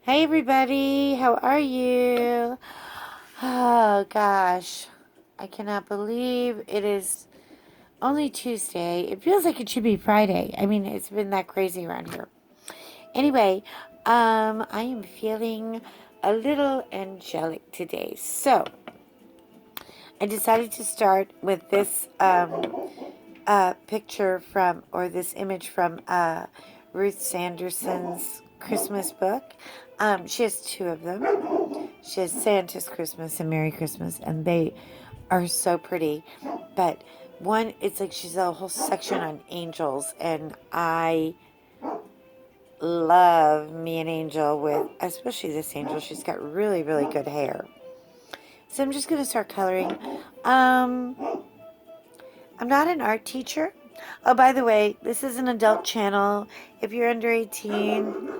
Hey everybody, how are you? Oh gosh, I cannot believe it is only Tuesday. It feels like it should be Friday. I mean, it's been that crazy around here. Anyway, I am feeling a little angelic today. So, I decided to start with this picture from, or this image from Ruth Sanderson's Christmas book. She has two of them. She has Santa's Christmas and Merry Christmas, and they are so pretty. But one, it's like she's a whole section on angels, and I love me an angel with, especially this angel. She's got really, really good hair. So I'm just going to start coloring. Um, I'm not an art teacher. Oh, by the way, this is an adult channel. If you're under 18,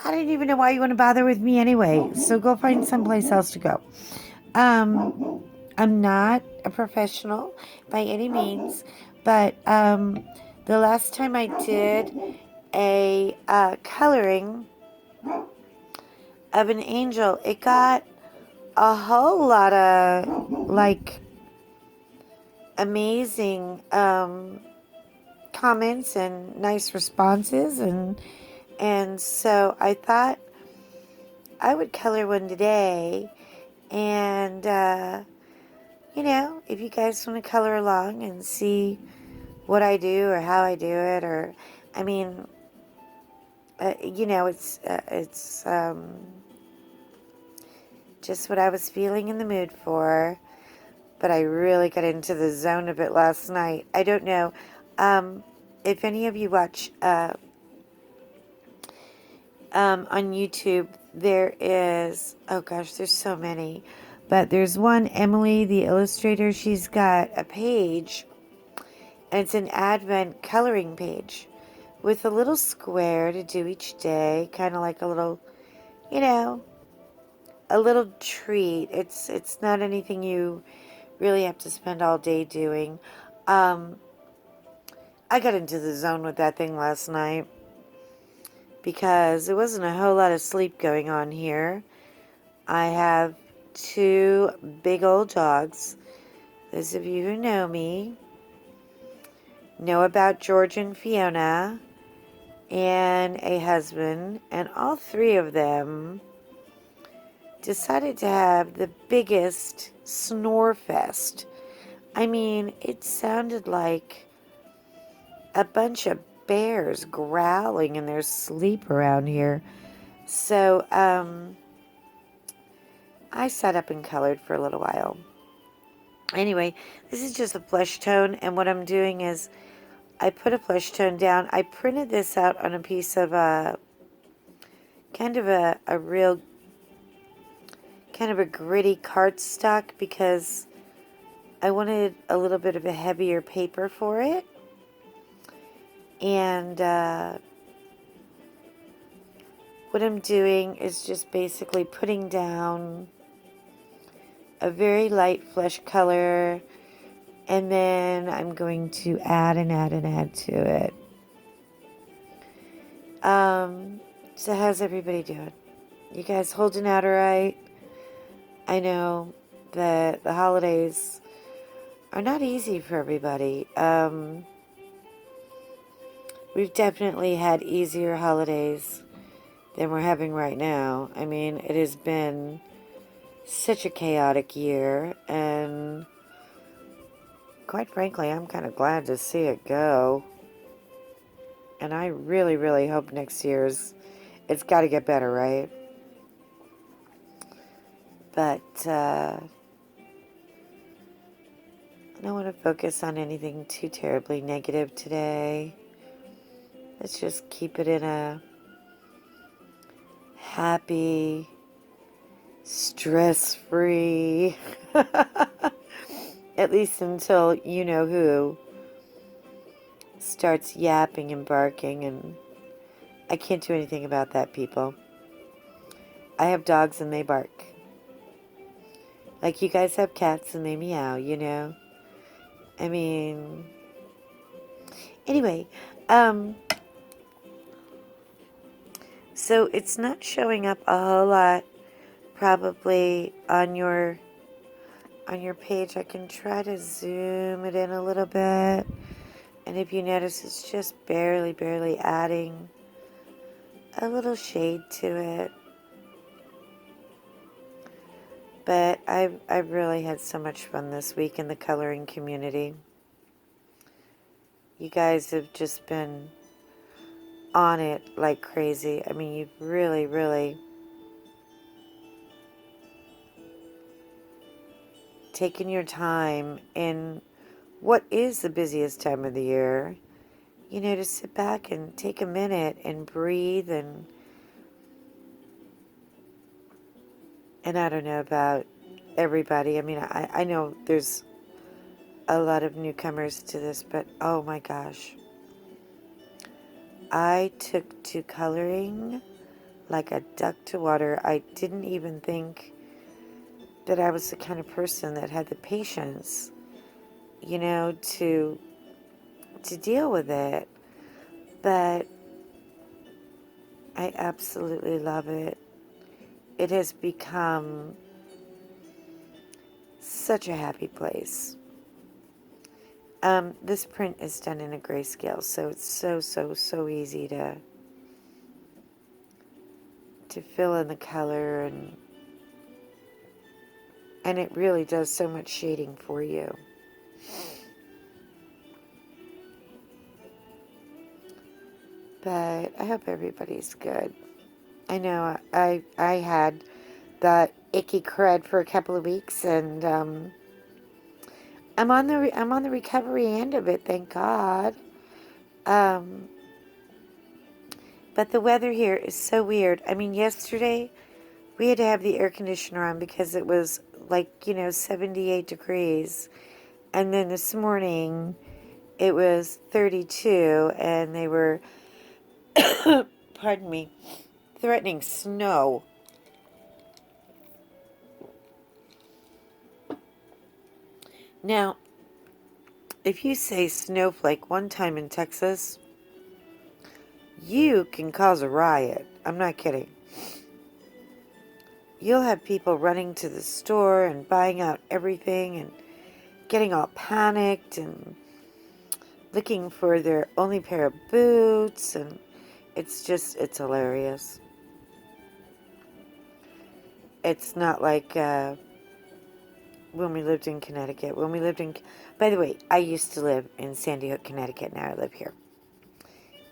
I don't even know why you want to bother with me anyway. So go find someplace else to go. I'm not a professional by any means, but the last time I did a coloring of an angel, it got a whole lot of like amazing comments and nice responses, and so I thought I would color one today, and if you guys want to color along and see what I do or how I do it, or I mean, it's just what I was feeling in the mood for. But I really got into the zone of it last night. I don't know if any of you watch on YouTube. There is, oh gosh, there's so many, but there's one, Emily the illustrator. She's got a page, and it's an Advent coloring page with a little square to do each day, kind of like a little, you know, a little treat. It's not anything you really have to spend all day doing. Um, I got into the zone with that thing last night because there wasn't a whole lot of sleep going on here. I have two big old dogs. Those of you who know me know about George and Fiona, and a husband, and all three of them decided to have the biggest snore fest. I mean, it sounded like a bunch of bears growling in their sleep around here. So, I sat up and colored for a little while. Anyway, this is just a flesh tone, and what I'm doing is I put a flesh tone down. I printed this out on a piece of kind of a real, kind of a gritty cardstock because I wanted a little bit of a heavier paper for it. And what I'm doing is just basically putting down a very light flesh color, and then I'm going to add and add and add to it. So how's everybody doing? You guys holding out all right? I know that the holidays are not easy for everybody. We've definitely had easier holidays than we're having right now. I mean, it has been such a chaotic year, and quite frankly, I'm kind of glad to see it go. And I really, really hope next year's, it's got to get better, right? But I don't want to focus on anything too terribly negative today. Let's just keep it in a happy, stress-free, at least until you know who starts yapping and barking, and I can't do anything about that, people. I have dogs and they bark. Like you guys have cats and they meow, you know? I mean, anyway, So it's not showing up a whole lot probably on your page. I can try to zoom it in a little bit. And if you notice, it's just barely adding a little shade to it. But I've really had so much fun this week in the coloring community. You guys have just been on it like crazy. I mean, you've really taken your time in what is the busiest time of the year, you know, to sit back and take a minute and breathe and I don't know about everybody. I mean, I know there's a lot of newcomers to this, but oh my gosh. I took to coloring like a duck to water. I didn't even think that I was the kind of person that had the patience, you know, to deal with it. But I absolutely love it. It has become such a happy place. This print is done in a grayscale, so it's so easy to fill in the color, and it really does so much shading for you. But I hope everybody's good. I know I had that icky crud for a couple of weeks, and I'm on the recovery end of it, thank God. But the weather here is so weird. I mean, yesterday we had to have the air conditioner on because it was like, you know, 78 degrees. And then this morning it was 32 and they were, pardon me, threatening snow. Now, if you say snowflake one time in Texas, you can cause a riot. I'm not kidding. You'll have people running to the store and buying out everything and getting all panicked and looking for their only pair of boots, and it's hilarious. It's not like when we lived in Connecticut. By the way, I used to live in Sandy Hook, Connecticut. Now I live here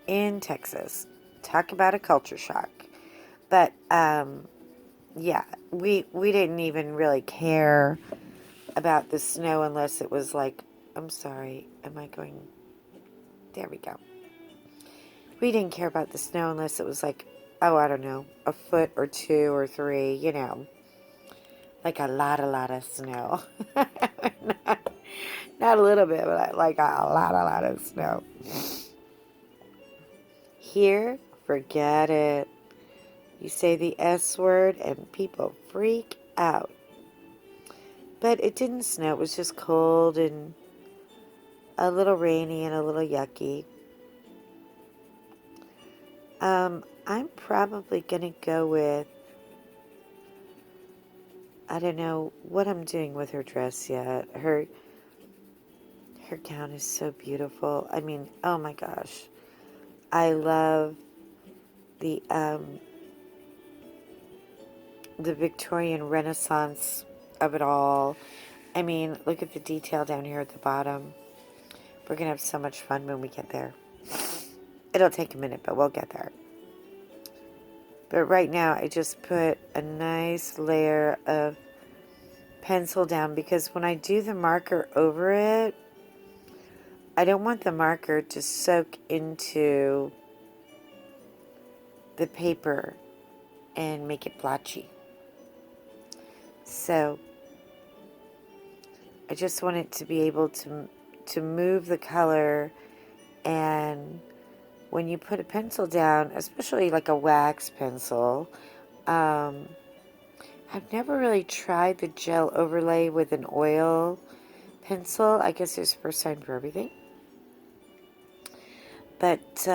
in Texas. Talk about a culture shock. But yeah, we didn't even really care about the snow unless it was like, I'm sorry, am I going? There we go. We didn't care about the snow unless it was like, oh, I don't know, a foot or 2 or 3, you know, like a lot of snow. not a little bit, but like a lot of snow. Here, forget it. You say the S word and people freak out. But it didn't snow. It was just cold and a little rainy and a little yucky. I'm probably going to go with, I don't know what I'm doing with her dress yet. Her gown is so beautiful. I mean, oh my gosh. I love the Victorian Renaissance of it all. I mean, look at the detail down here at the bottom. We're going to have so much fun when we get there. It'll take a minute, but we'll get there. But right now, I just put a nice layer of pencil down because when I do the marker over it, I don't want the marker to soak into the paper and make it blotchy. So I just want it to be able to move the color, and when you put a pencil down, especially like a wax pencil, I've never really tried the gel overlay with an oil pencil. I guess there's first time for everything. But